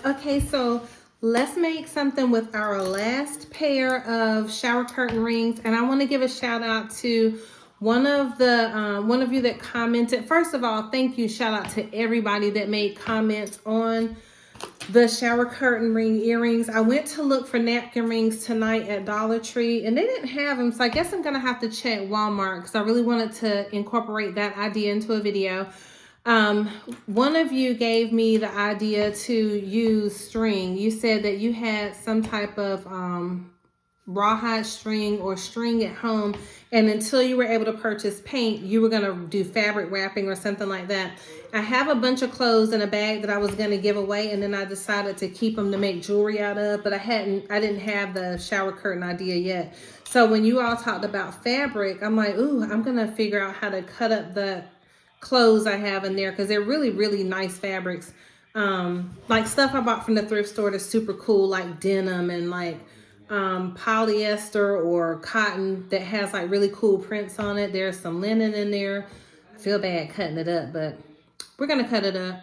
Okay, so let's make something with our last pair of shower curtain rings. And I want to give a shout out to one of you that commented. First of all, thank you. Shout out to everybody that made comments on the shower curtain ring earrings. I went to look for napkin rings tonight at Dollar Tree and they didn't have them. So I guess I'm going to have to check Walmart because I really wanted to incorporate that idea into a video. One of you gave me the idea to use string. You said that you had some type of rawhide string or string at home, and until you were able to purchase paint, you were going to do fabric wrapping or something like that. I have a bunch of clothes in a bag that I was going to give away, and then I decided to keep them to make jewelry out of, but I didn't have the shower curtain idea yet. So when you all talked about fabric, I'm like, ooh, I'm going to figure out how to cut up the clothes I have in there because they're really, really nice fabrics. Like stuff I bought from the thrift store that's super cool, like denim and like polyester or cotton that has like really cool prints on it. There's some linen in there. I feel bad cutting it up, but we're gonna cut it up.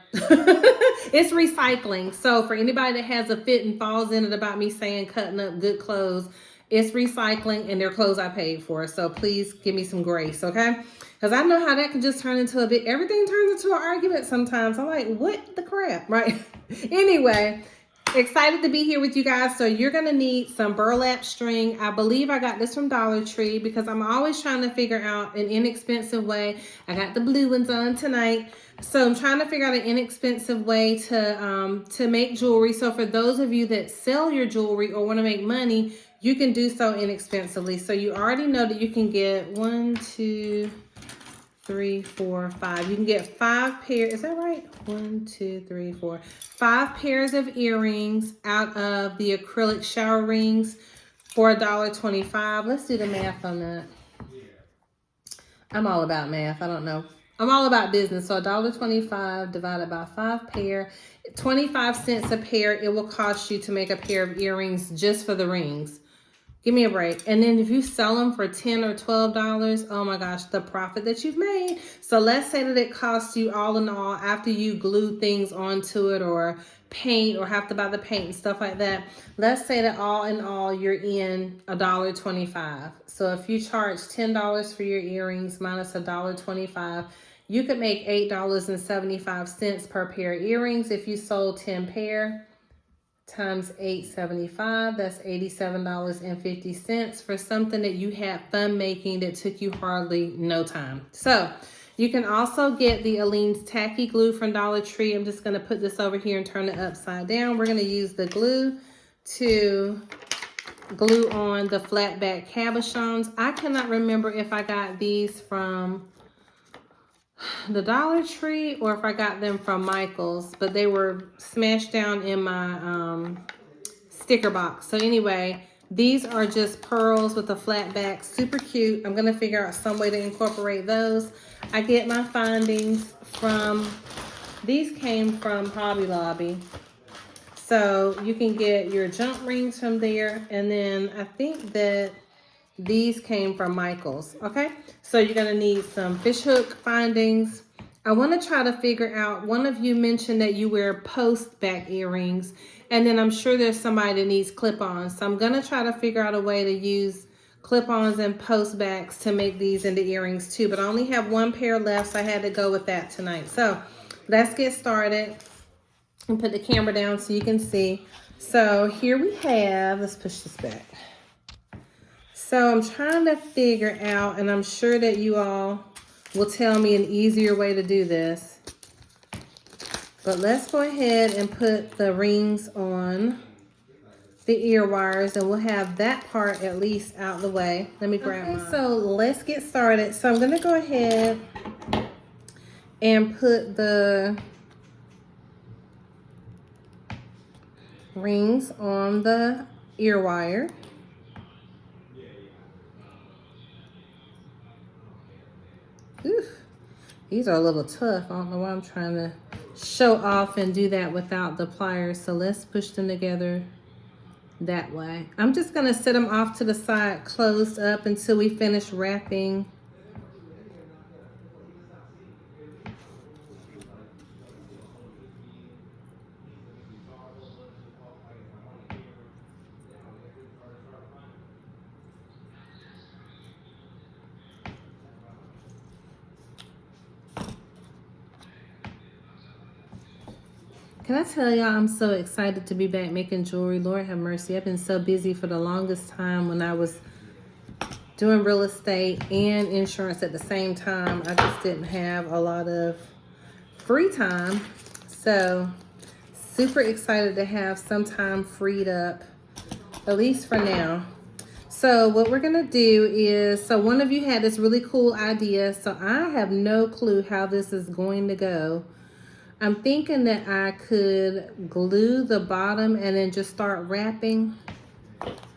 It's recycling. So for anybody that has a fit and falls in it about me saying cutting up good clothes, it's recycling and they're clothes I paid for. So please give me some grace, okay? Because I know how that can just turn into a bit, everything turns into an argument sometimes. I'm like, what the crap, right? Anyway, excited to be here with you guys. So you're going to need some burlap string. I believe I got this from Dollar Tree because I'm always trying to figure out an inexpensive way. I got the blue ones on tonight. So I'm trying to figure out an inexpensive way to make jewelry. So for those of you that sell your jewelry or want to make money, you can do so inexpensively. So you already know that you can get 1, 2, 3, 4, 5. You can get 5 pairs. Is that right? 1, 2, 3, 4. 5 pairs of earrings out of the acrylic shower rings for $1.25. Let's do the math on that. I'm all about math. I don't know. I'm all about business. So $1.25 divided by 5 pair, 25 cents a pair. It will cost you to make a pair of earrings just for the rings. Give me a break. And then if you sell them for $10 or $12, oh my gosh, the profit that you've made. So let's say that it costs you all in all, after you glue things onto it or paint or have to buy the paint and stuff like that. Let's say that all in all, you're in $1.25. So if you charge $10 for your earrings minus $1.25, you could make $8.75 per pair of earrings if you sold 10 pair. Times $8.75, that's $87.50 for something that you had fun making that took you hardly no time. So you can also get the Aleene's Tacky Glue from Dollar Tree. I'm just going to put this over here and turn it upside down. We're going to use the glue to glue on the flat back cabochons. I cannot remember if I got these from the Dollar Tree or if I got them from Michael's, but they were smashed down in my sticker box. So anyway, these are just pearls with a flat back, super cute. I'm gonna figure out some way to incorporate those. I get my findings from, these came from Hobby Lobby. So you can get your jump rings from there, and then I think that these came from Michael's, okay? So you're gonna need some fishhook findings. I wanna try to figure out, one of you mentioned that you wear post back earrings, and then I'm sure there's somebody that needs clip-ons. So I'm gonna try to figure out a way to use clip-ons and post backs to make these into earrings too, but I only have 1 pair left, so I had to go with that tonight. So let's get started and put the camera down so you can see. So here we have, let's push this back. So I'm trying to figure out, and I'm sure that you all will tell me an easier way to do this. But let's go ahead and put the rings on the ear wires, and we'll have that part at least out the way. Let me grab mine. So let's get started. So I'm going to go ahead and put the rings on the ear wire. Oof, these are a little tough. I don't know why I'm trying to show off and do that without the pliers. So let's push them together that way. I'm just going to set them off to the side closed up until we finish wrapping. Can I tell y'all, I'm so excited to be back making jewelry. Lord have mercy. I've been so busy for the longest time when I was doing real estate and insurance at the same time. I just didn't have a lot of free time. So super excited to have some time freed up, at least for now. So what we're going to do is, so one of you had this really cool idea. So I have no clue how this is going to go. I'm thinking that I could glue the bottom and then just start wrapping.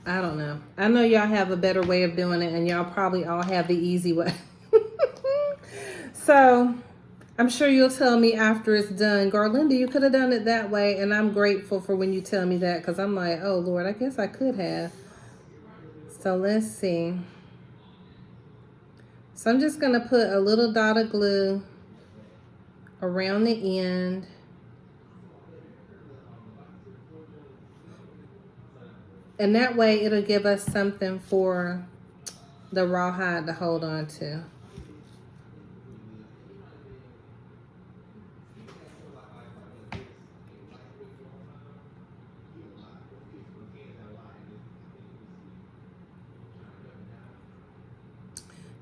I don't know. I know y'all have a better way of doing it, and y'all probably all have the easy way. So I'm sure you'll tell me after it's done, Garlinda, you could have done it that way. And I'm grateful for when you tell me that, because I'm like, oh Lord, I guess I could have. So let's see. So I'm just going to put a little dot of glue around the end. And that way it'll give us something for the rawhide to hold on to.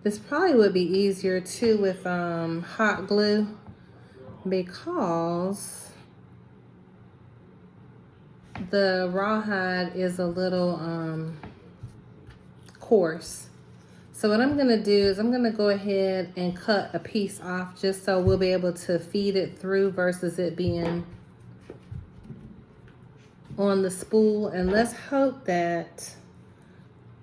This probably would be easier too with hot glue, because the rawhide is a little coarse. So what I'm gonna do is I'm gonna go ahead and cut a piece off just so we'll be able to feed it through versus it being on the spool. And let's hope that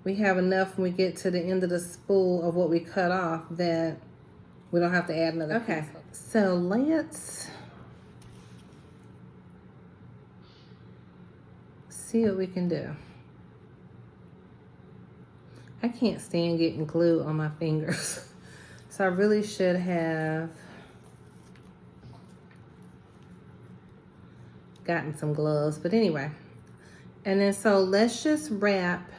we have enough when we get to the end of the spool of what we cut off that we don't have to add another piece. So let's see what we can do. I can't stand getting glue on my fingers. So I really should have gotten some gloves. But anyway. And then so let's just wrap.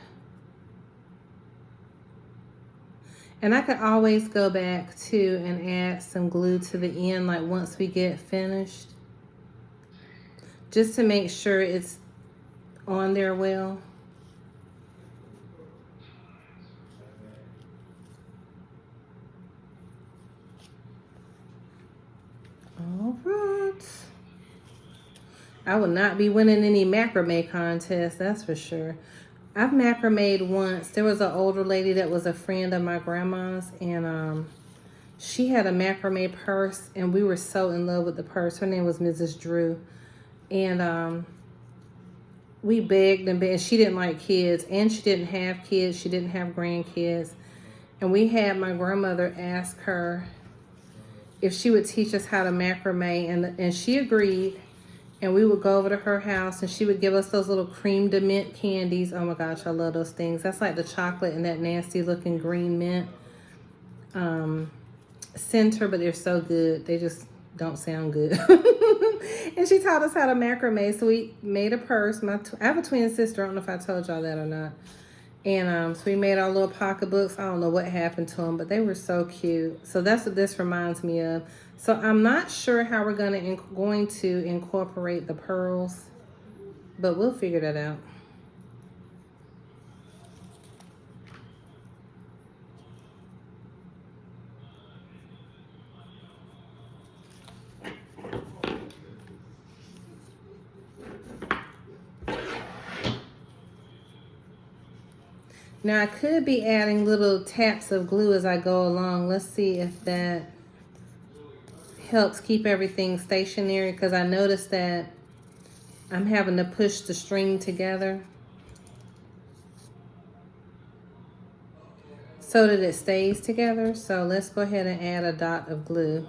And I could always go back to and add some glue to the end, like once we get finished, just to make sure it's on there well. All right. I will not be winning any macrame contests, that's for sure. I've macrameed once. There was an older lady that was a friend of my grandma's, and she had a macrame purse, and we were so in love with the purse. Her name was Mrs. Drew, and we begged and begged. She didn't like kids, and she didn't have kids. She didn't have grandkids, and we had my grandmother ask her if she would teach us how to macrame, and she agreed. And we would go over to her house, and she would give us those little cream de mint candies. Oh my gosh, I love those things. That's like the chocolate and that nasty looking green mint center, but they're so good. They just don't sound good. And she taught us how to macrame. So we made a purse. I have a twin sister. I don't know if I told y'all that or not. And so we made our little pocketbooks. I don't know what happened to them, but they were so cute. So that's what this reminds me of. So I'm not sure how we're going to incorporate the pearls, but we'll figure that out. Now I could be adding little taps of glue as I go along. Let's see if that helps keep everything stationary, because I noticed that I'm having to push the string together so that it stays together. So let's go ahead and add a dot of glue.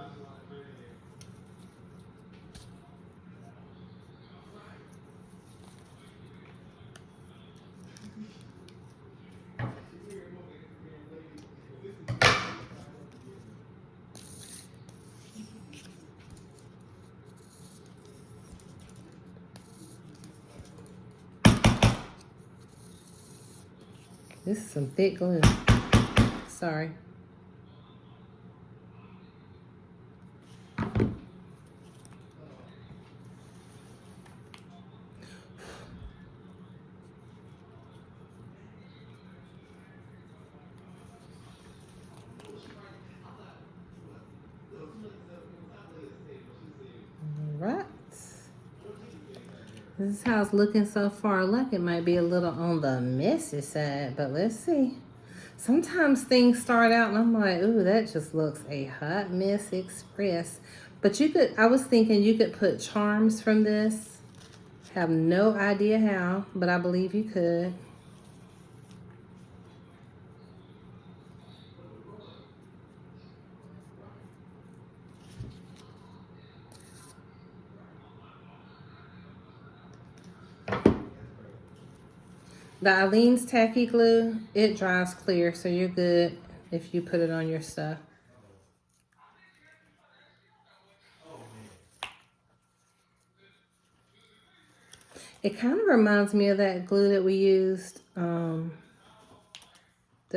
This is some thick glue. Sorry. This is how it's looking so far. Like it might be a little on the messy side, but let's see. Sometimes things start out and I'm like, ooh, that just looks a hot mess express. But you could, I was thinking you could put charms from this. Have no idea how, but I believe you could. The Eileen's tacky glue, it dries clear, so you're good if you put it on your stuff. It kind of reminds me of that glue that we used, that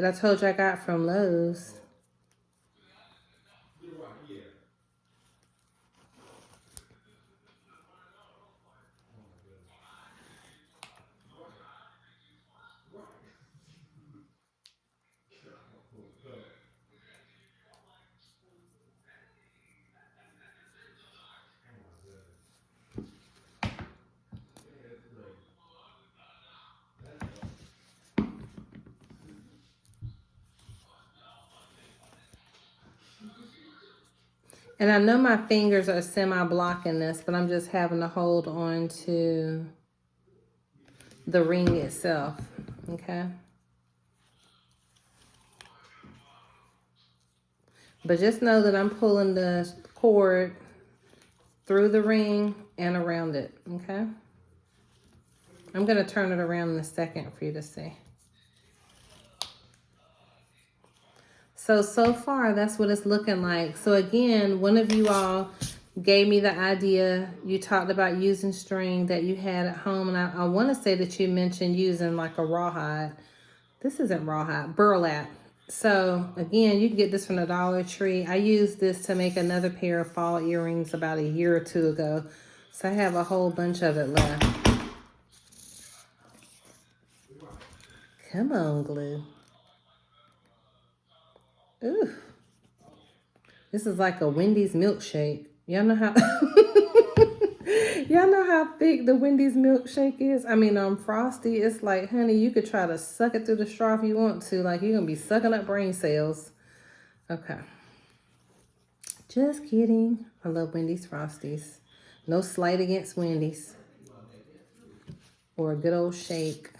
I told you I got from Lowe's. And I know my fingers are semi-blocking this, but I'm just having to hold on to the ring itself, okay? But just know that I'm pulling the cord through the ring and around it, okay? I'm gonna turn it around in a second for you to see. So far, that's what it's looking like. So again, one of you all gave me the idea. You talked about using string that you had at home. And I want to say that you mentioned using like a rawhide. This isn't rawhide, burlap. So again, you can get this from the Dollar Tree. I used this to make another pair of fall earrings about a year or two ago. So I have a whole bunch of it left. Come on, glue. Ooh. This is like a Wendy's milkshake. Y'all know how y'all know how thick the Wendy's milkshake is? I mean, Frosty, it's like, honey, you could try to suck it through the straw if you want to. Like, you're going to be sucking up brain cells. Okay. Just kidding. I love Wendy's Frosties. No slight against Wendy's. Or a good old shake.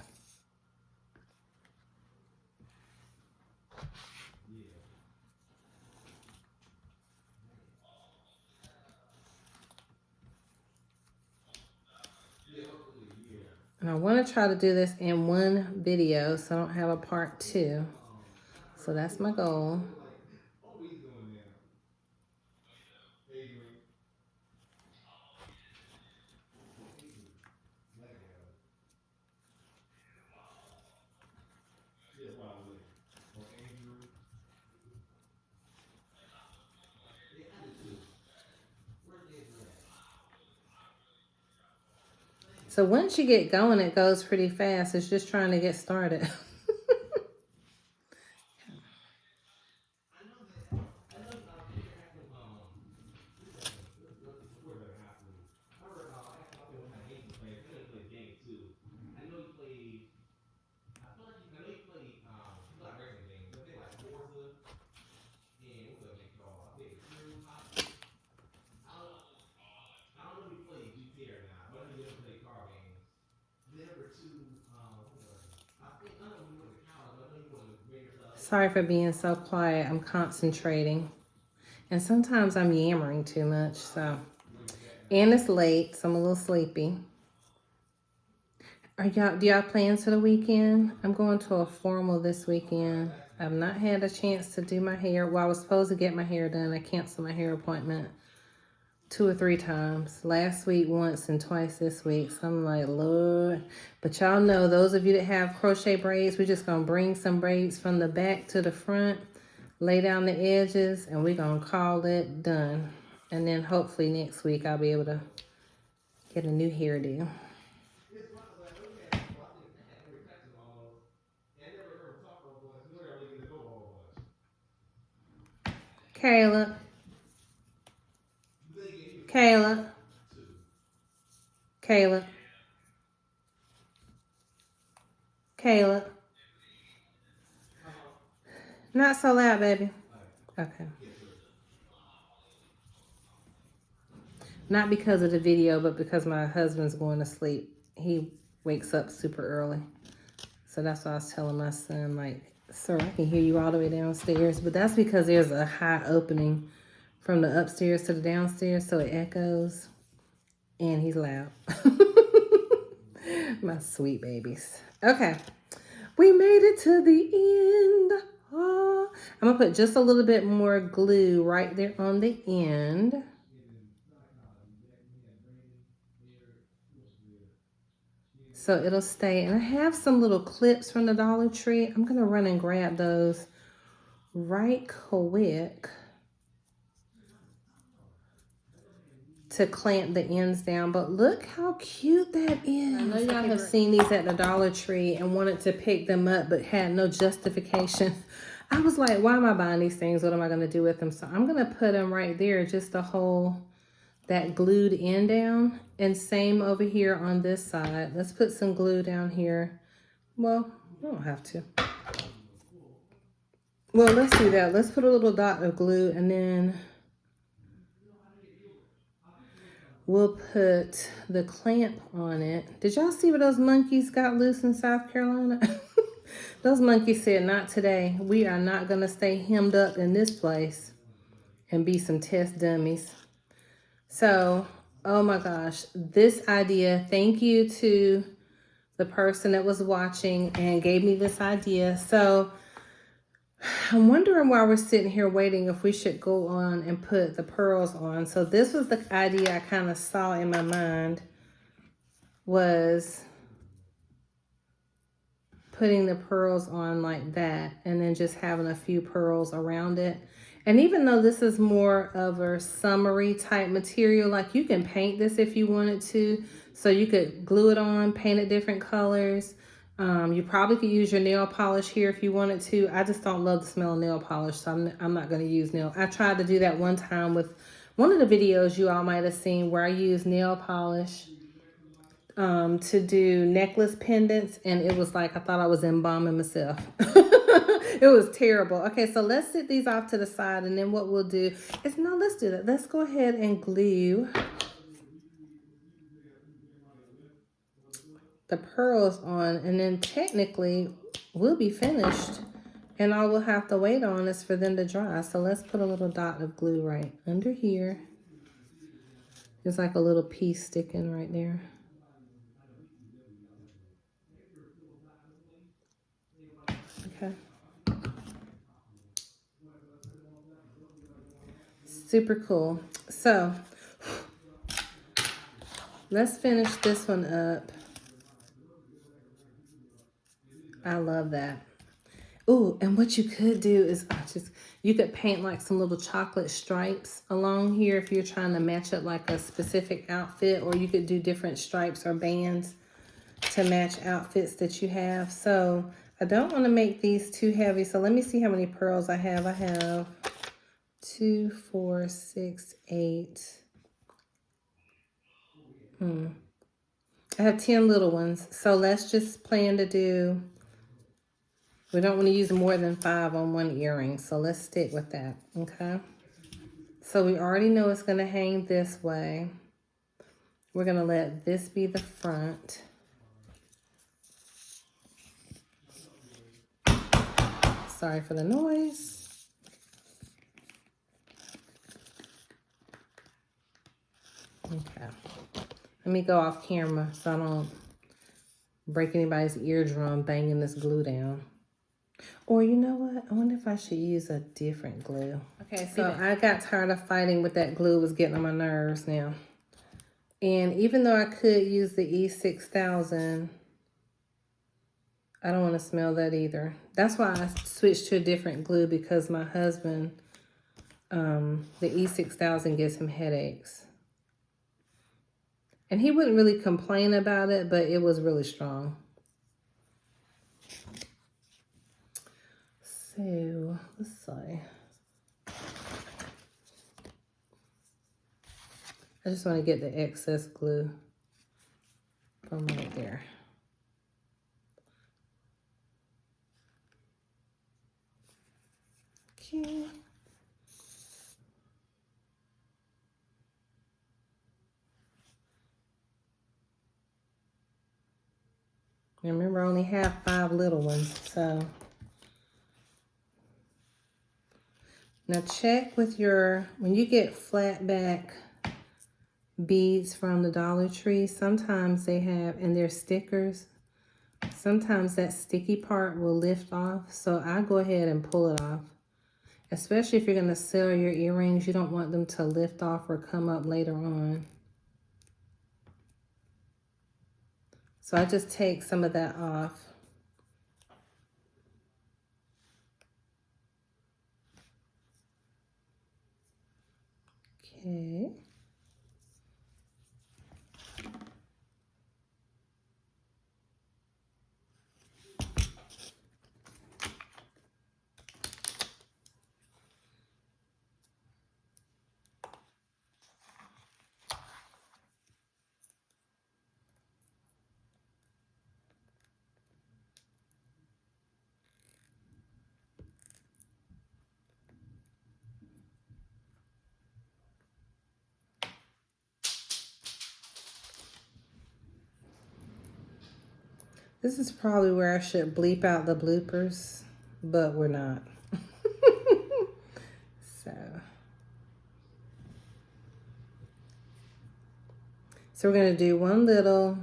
And I want to try to do this in one video so I don't have a part 2. So that's my goal. So once you get going, it goes pretty fast. It's just trying to get started. Sorry for being so quiet. I'm concentrating. And sometimes I'm yammering too much, so. And it's late, so I'm a little sleepy. Do y'all plans for the weekend? I'm going to a formal this weekend. I've not had a chance to do my hair. Well, I was supposed to get my hair done. I canceled my hair appointment 2 or 3 times. Last week once and twice this week. So I'm like, Lord. But y'all know, those of you that have crochet braids, we're just going to bring some braids from the back to the front, lay down the edges, and we're going to call it done. And then hopefully next week I'll be able to get a new hairdo. Kayla. Kayla. Kayla. Caleb. Not so loud, baby. Okay. Not because of the video, but because my husband's going to sleep. He wakes up super early. So that's why I was telling my son, like, sir, I can hear you all the way downstairs. But that's because there's a high opening from the upstairs to the downstairs, so it echoes. And he's loud. My sweet babies. Okay. We made it to the end. Oh, I'm going to put just a little bit more glue right there on the end. So it'll stay. And I have some little clips from the Dollar Tree. I'm going to run and grab those right quick to clamp the ends down. But look how cute that is. I know y'all have seen these at the Dollar Tree and wanted to pick them up but had no justification. I was like, why am I buying these things? What am I going to do with them? So I'm going to put them right there just to hold that glued end down. And same over here on this side. Let's put some glue down here. Well, we don't have to. Well, let's do that. Let's put a little dot of glue and then we'll put the clamp on it. Did y'all see where those monkeys got loose in South Carolina? Those monkeys said, not today. We are not going to stay hemmed up in this place and be some test dummies. So, oh my gosh, this idea, thank you to the person that was watching and gave me this idea. So I'm wondering while we're sitting here waiting if we should go on and put the pearls on. So this was the idea I kind of saw in my mind, was putting the pearls on like that and then just having a few pearls around it. And even though this is more of a summery type material, like you can paint this if you wanted to. So you could glue it on, paint it different colors. You probably could use your nail polish here if you wanted to. I just don't love the smell of nail polish, so I'm not going to use nail. I tried to do that one time with one of the videos you all might have seen where I used nail polish to do necklace pendants, and it was like I thought I was embalming myself. It was terrible. Okay, so let's sit these off to the side, and then what we'll do is, no, let's do that. Let's go ahead and glue the pearls on, and then technically we'll be finished, and all we'll have to wait on is for them to dry. So let's put a little dot of glue right under here. There's like a little piece sticking right there. Okay. Super cool. So let's finish this one up. I love that. Ooh, and what you could do is you could paint like some little chocolate stripes along here if you're trying to match up like a specific outfit, or you could do different stripes or bands to match outfits that you have. So I don't want to make these too heavy. So let me see how many pearls I have. I have 2, 4, 6, 8. I have 10 little ones. So let's just plan to do, we don't want to use more than 5 on one earring. So let's stick with that, okay? So we already know it's going to hang this way. We're going to let this be the front. Sorry for the noise. Okay. Let me go off camera so I don't break anybody's eardrum banging this glue down. Or you know what? I wonder if I should use a different glue. Okay, so I got tired of fighting with that glue. It was getting on my nerves now. And even though I could use the E6000, I don't want to smell that either. That's why I switched to a different glue, because my husband, the E6000 gives him headaches. And he wouldn't really complain about it, but it was really strong. So, let's see. I just want to get the excess glue from right there. Remember, I only have 5 little ones, so. Now check with your, when you get flat back beads from the Dollar Tree, sometimes they have, and they're stickers, sometimes that sticky part will lift off. So I go ahead and pull it off. Especially if you're going to sell your earrings, you don't want them to lift off or come up later on. So I just take some of that off. Okay. This is probably where I should bleep out the bloopers, but we're not. So we're going to do 1 little,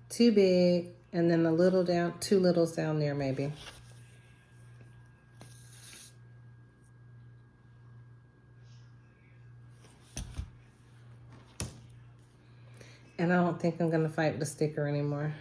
2 big, and then a little down, 2 littles down there maybe. And I don't think I'm going to fight with the sticker anymore.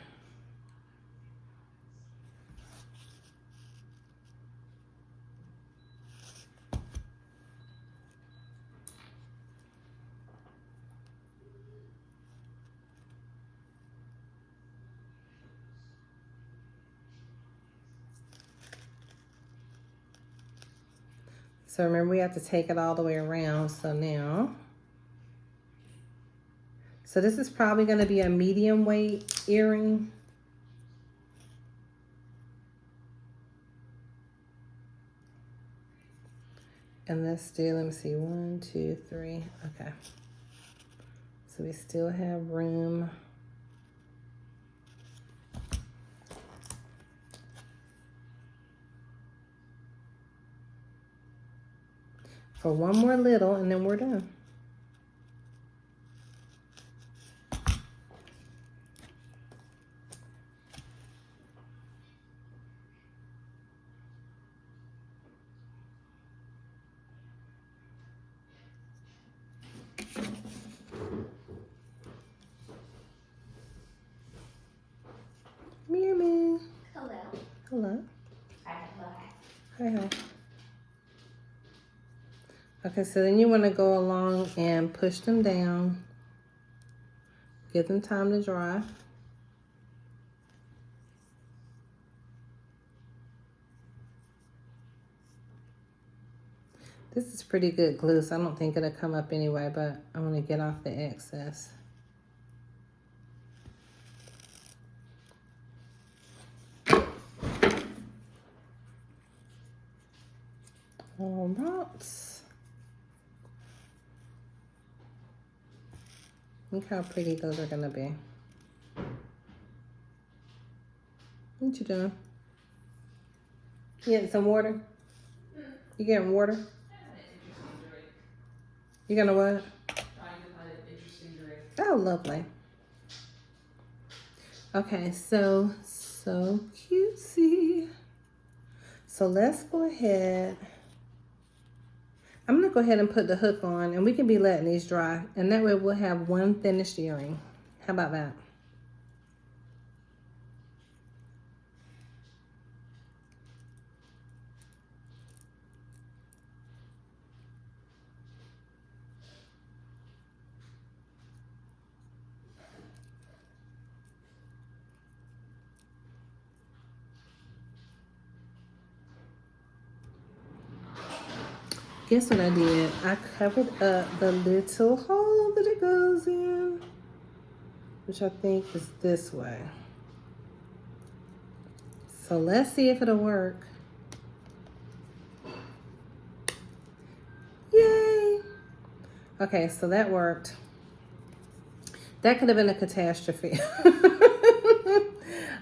So remember, we have to take it all the way around. So now, so this is probably going to be a medium weight earring. And let's do, let me see, 1, 2, 3. Okay. So we still have room. For 1 more little, and then we're done. Meow meow. Hello. Hello. Hi. Hi, hi. Okay, so then you want to go along and push them down. Give them time to dry. This is pretty good glue, so I don't think it'll come up anyway, but I want to get off the excess. All right. Look how pretty those are gonna be. What you doing? You getting some water? You getting water? You gonna what? Oh, lovely. Okay, so cutesy. So let's go ahead. I'm gonna go ahead and put the hook on, and we can be letting these dry, and that way we'll have 1 finished earring. How about that? Guess what I did? I covered up the little hole that it goes in, which I think is this way. So let's see if it'll work. Yay! Okay, so that worked. That could have been a catastrophe.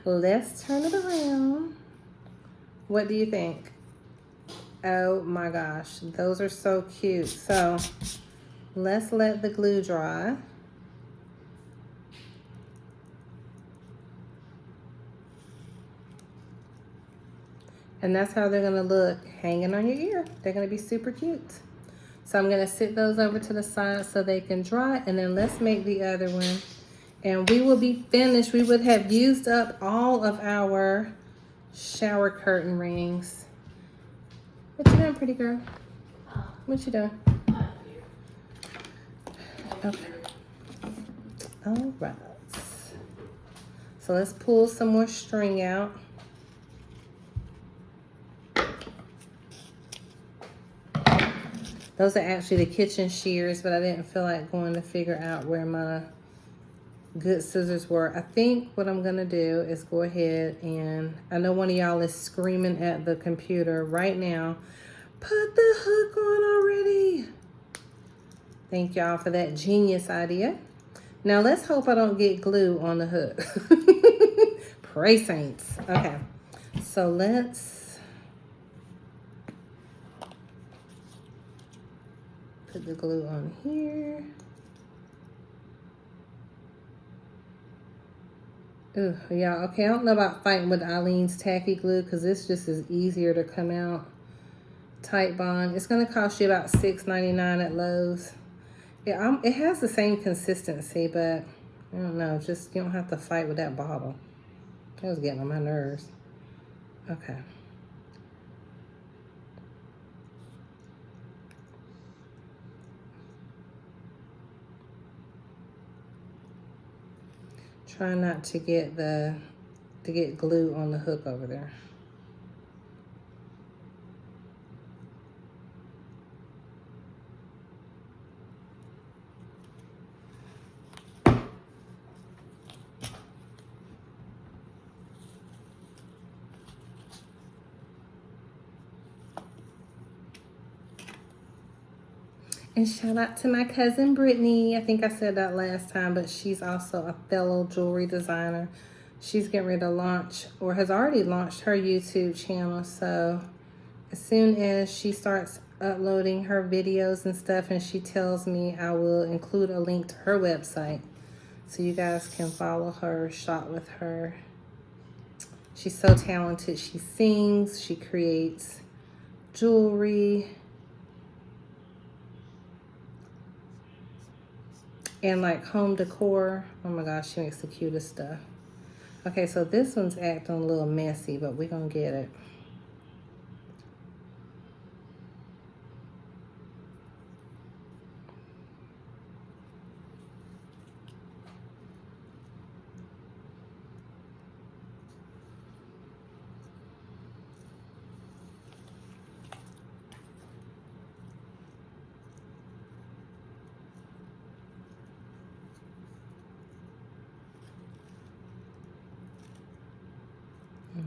Let's turn it around. What do you think? Oh my gosh, those are so cute. So let's let the glue dry. And that's how they're gonna look hanging on your ear. They're gonna be super cute. So I'm gonna sit those over to the side so they can dry, and then let's make the other one. And we will be finished. We would have used up all of our shower curtain rings. What you doing, pretty girl? What you doing? Okay. All right. So let's pull some more string out. Those are actually the kitchen shears, but I didn't feel like going to figure out where my good scissors were. I think what I'm gonna do is go ahead and, I know one of y'all is screaming at the computer right now, put the hook on already. Thank y'all for that genius idea. Now let's hope I don't get glue on the hook. Pray saints. Okay, so let's put the glue on here. Ooh, y'all, okay, I don't know about fighting with Eileen's tacky glue because this just is easier to come out. Tight Bond. It's going to cost you about $6.99 at Lowe's. Yeah, it has the same consistency, but I don't know. Just, you don't have to fight with that bottle. That was getting on my nerves. Okay. Try not to get glue on the hook over there. And shout out to my cousin Brittany. I think I said that last time, but she's also a fellow jewelry designer. She's getting ready to launch, or has already launched, her YouTube channel. So as soon as she starts uploading her videos and stuff and she tells me, I will include a link to her website so you guys can follow her, shop with her. She's so talented. She sings, she creates jewelry, and like home decor. Oh my gosh, she makes the cutest stuff. Okay, so this one's acting a little messy, but we're gonna get it.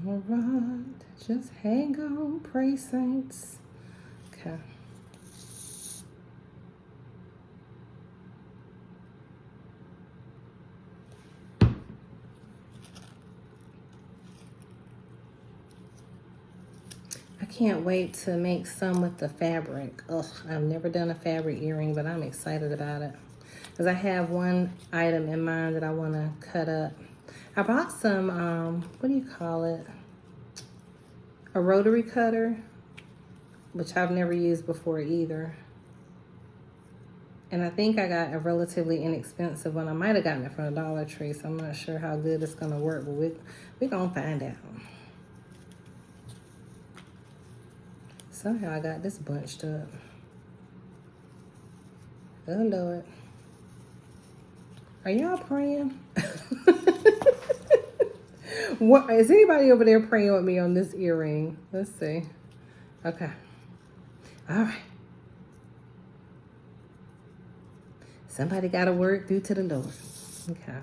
All right, just hang on, pray saints. Okay. I can't wait to make some with the fabric. Ugh, I've never done a fabric earring, but I'm excited about it. Because I have one item in mind that I want to cut up. I bought some, what do you call it? A rotary cutter, which I've never used before either. And I think I got a relatively inexpensive one. I might have gotten it from a Dollar Tree, so I'm not sure how good it's going to work, but we're going to find out. Somehow I got this bunched up. They'll know it. Are y'all praying? What is anybody over there praying with me on this earring? Let's see. Okay. All right. Somebody got a word through to the Lord. Okay.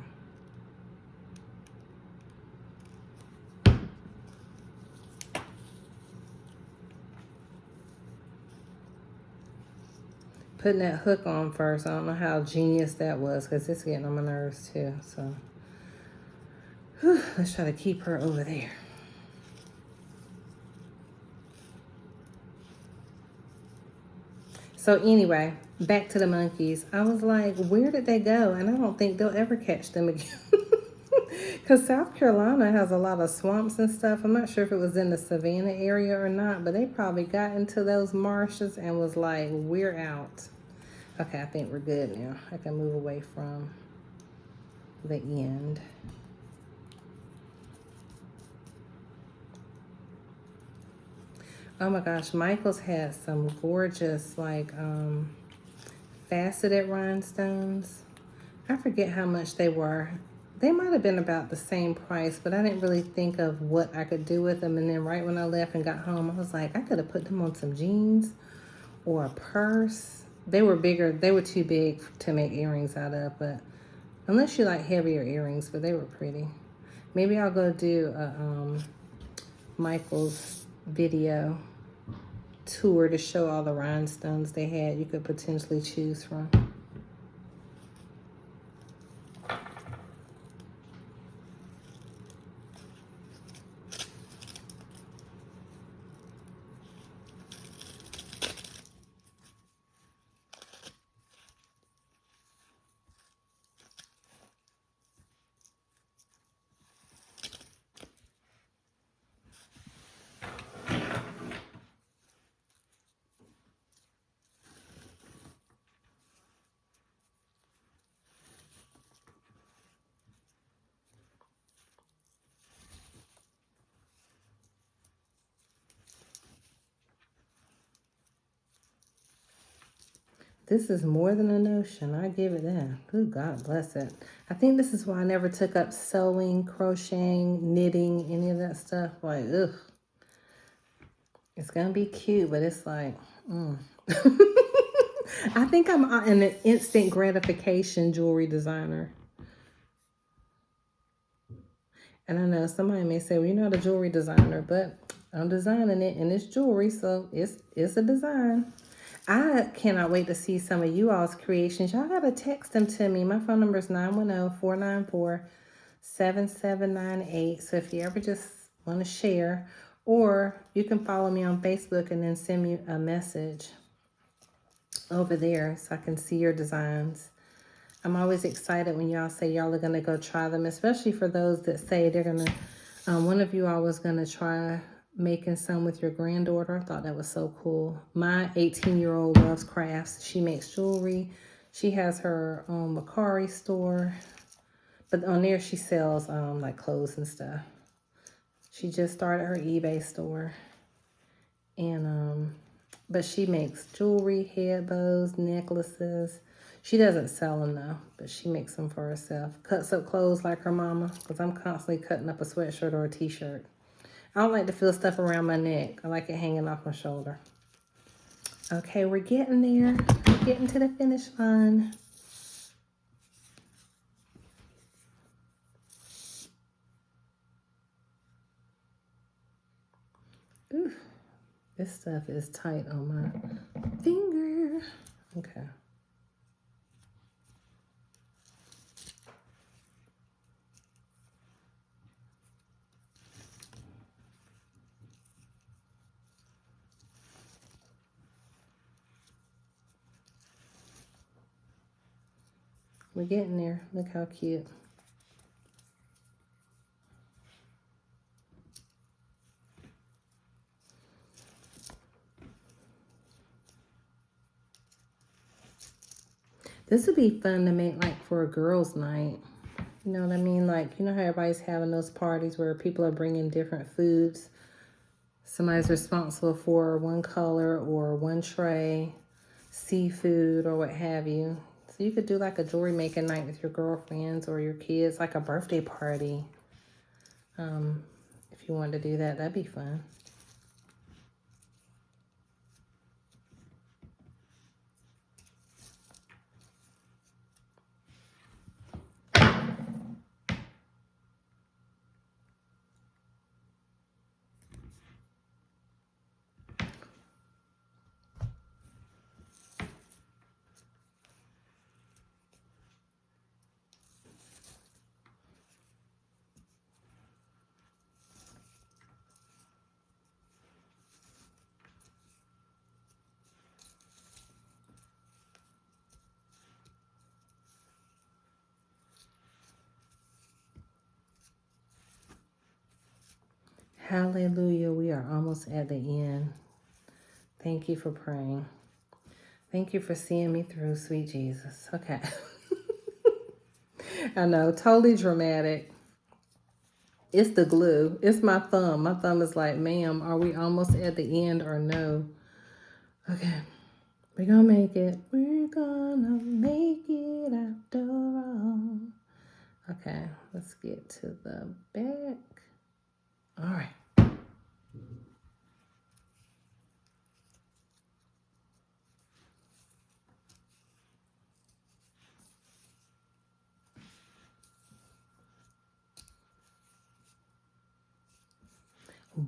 Putting that hook on first. I don't know how genius that was because it's getting on my nerves too. So Whew, let's try to keep her over there. So anyway, back to the monkeys. I was like, where did they go? And I don't think they'll ever catch them again. Because South Carolina has a lot of swamps and stuff. I'm not sure if it was in the Savannah area or not, but they probably got into those marshes and was like, we're out. Okay, I think we're good now. I can move away from the end. Oh my gosh, Michael's had some gorgeous like faceted rhinestones. I forget how much they were. They might have been about the same price, but I didn't really think of what I could do with them. And then right when I left and got home, I was like, I could have put them on some jeans or a purse. They were bigger. They were too big to make earrings out of, but unless you like heavier earrings, but they were pretty. Maybe I'll go do a Michael's video tour to show all the rhinestones they had you could potentially choose from. This is more than a notion. I give it that. Ooh, God bless it. I think this is why I never took up sewing, crocheting, knitting, any of that stuff. Like, ugh. It's going to be cute, but it's like, I think I'm an instant gratification jewelry designer. And I know somebody may say, well, you're not a jewelry designer, but I'm designing it and it's jewelry, so it's a design. I cannot wait to see some of you all's creations. Y'all got to text them to me. My phone number is 910-494-7798. So if you ever just want to share, or you can follow me on Facebook and then send me a message over there so I can see your designs. I'm always excited when y'all say y'all are going to go try them, especially for those that say they're going to, one of you all was going to try making some with your granddaughter. I thought that was so cool. My 18-year-old loves crafts. She makes jewelry. She has her own Macari store, but on there she sells like clothes and stuff. She just started her eBay store, and but she makes jewelry, head bows, necklaces. She doesn't sell them though, but she makes them for herself. Cuts up clothes like her mama, because I'm constantly cutting up a sweatshirt or a t-shirt. I don't like to feel stuff around my neck. I like it hanging off my shoulder. Okay, we're getting there. We're getting to the finish line. Ooh, this stuff is tight on my finger. Okay. We're getting there. Look how cute. This would be fun to make like for a girls' night. You know what I mean? Like, you know how everybody's having those parties where people are bringing different foods. Somebody's responsible for one color or one tray, seafood or what have you. So you could do like a jewelry making night with your girlfriends or your kids, like a birthday party. If you wanted to do that, that'd be fun. Hallelujah. We are almost at the end. Thank you for praying. Thank you for seeing me through, sweet Jesus. Okay. I know, totally dramatic. It's the glue. It's my thumb. My thumb is like, ma'am, are we almost at the end or no? Okay. We're gonna make it. We're gonna make it after all. Okay, let's get to the back. All right.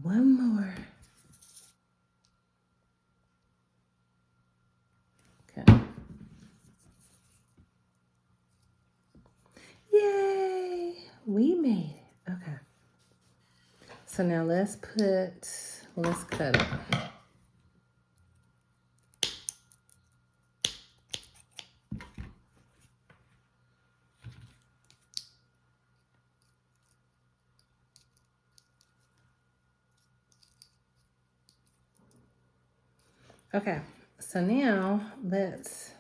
One more. Okay. Yay! We made it. Okay. So now let's cut it. Okay. So now let's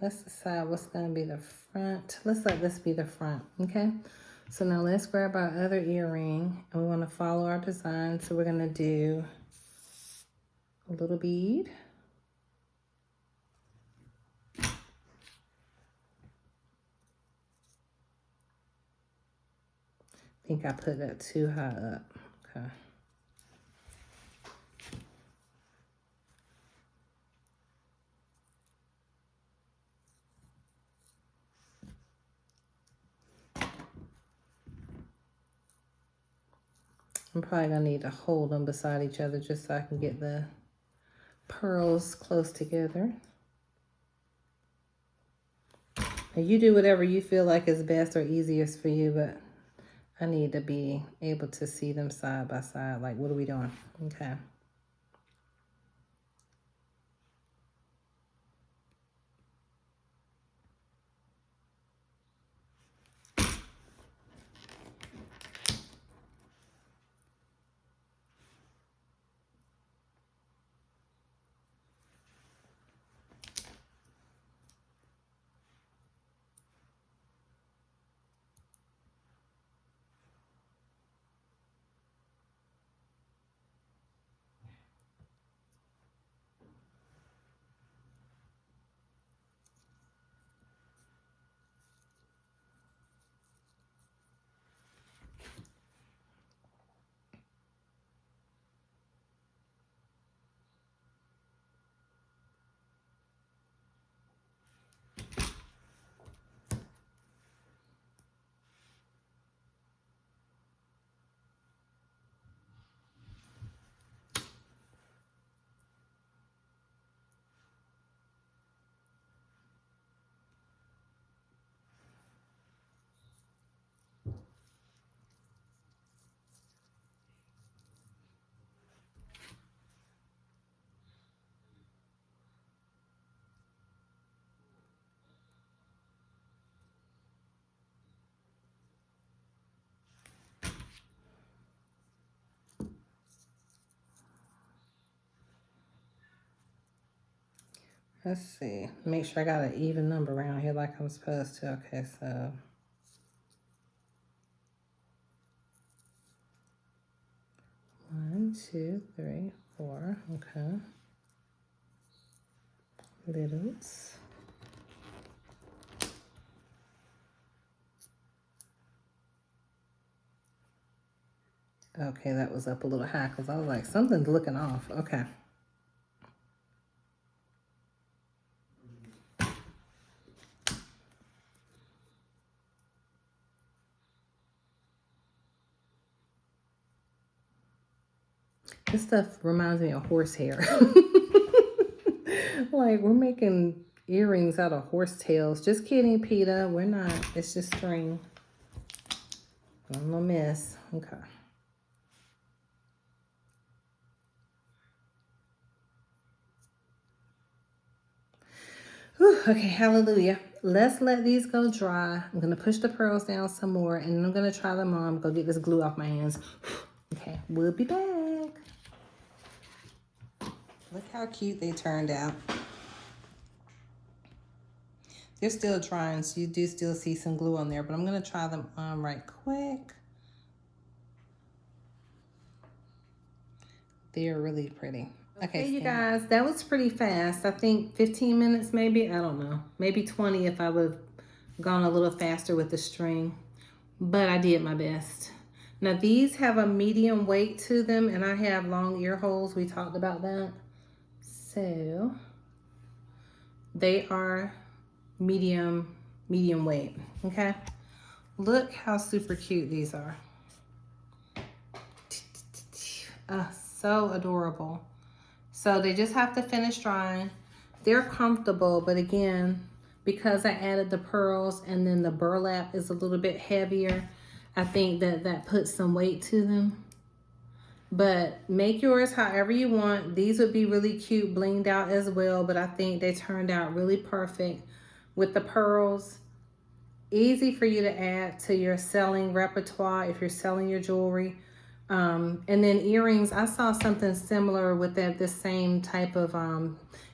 decide what's going to be the front. Let's let this be the front, okay? So now let's grab our other earring, and we want to follow our design. So we're going to do a little bead. I think I put that too high up. Okay. I'm probably going to need to hold them beside each other just so I can get the pearls close together. And you do whatever you feel like is best or easiest for you, but I need to be able to see them side by side. Like, what are we doing? Okay. Let's see. Make sure I got an even number around here like I'm supposed to. Okay, so 1, 2, 3, 4. Okay. Littles. Okay, that was up a little high because I was like, something's looking off. Okay. This stuff reminds me of horsehair. Like, we're making earrings out of horse tails. Just kidding, PETA. We're not. It's just string. No miss. Okay. Whew, okay, hallelujah. Let's let these go dry. I'm going to push the pearls down some more, and then I'm going to try them on. Go get this glue off my hands. Okay, we'll be back. Look how cute they turned out. They're still drying, so you do still see some glue on there, but I'm going to try them on right quick. They're really pretty. Okay, you guys, that was pretty fast. I think 15 minutes maybe. I don't know. Maybe 20 if I would have gone a little faster with the string. But I did my best. Now these have a medium weight to them, and I have long ear holes. We talked about that. So they are medium weight. Okay. Look how super cute these are. So adorable. So they just have to finish drying. They're comfortable, but again, because I added the pearls and then the burlap is a little bit heavier, I think that puts some weight to them. But make yours however you want. These would be really cute blinged out as well, but I think they turned out really perfect with the pearls. Easy for you to add to your selling repertoire if you're selling your jewelry. And then earrings, I saw something similar with that, the same type of,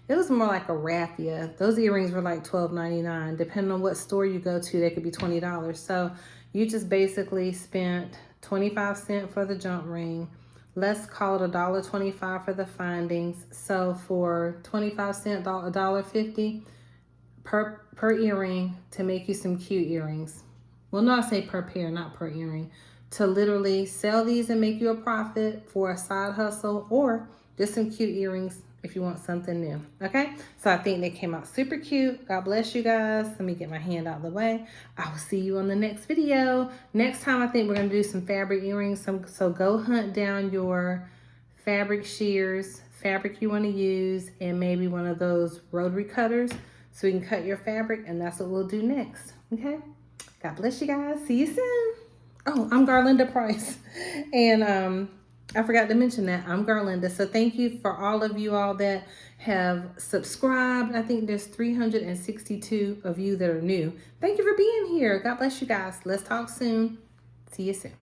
it was more like a raffia. Those earrings were like $12.99. Depending on what store you go to, they could be $20. So you just basically spent 25 cents for the jump ring. Let's call it $1.25 for the findings. So for 25 cents, $1.50 per earring to make you some cute earrings. Well, no, I say per pair, not per earring. To literally sell these and make you a profit for a side hustle, or just some cute earrings if you want something new. Okay, so I think they came out super cute. God bless you guys. Let me get my hand out of the way. I will see you on the next video. Next time I think we're going to do some fabric earrings. So go hunt down your fabric shears, fabric you want to use, and maybe one of those rotary cutters so we can cut your fabric, and that's what we'll do next. Okay, God bless you guys. See you soon. Oh, I'm Garlinda Price. And I forgot to mention that I'm Garlinda. So thank you for all of you all that have subscribed. I think there's 362 of you that are new. Thank you for being here. God bless you guys. Let's talk soon. See you soon.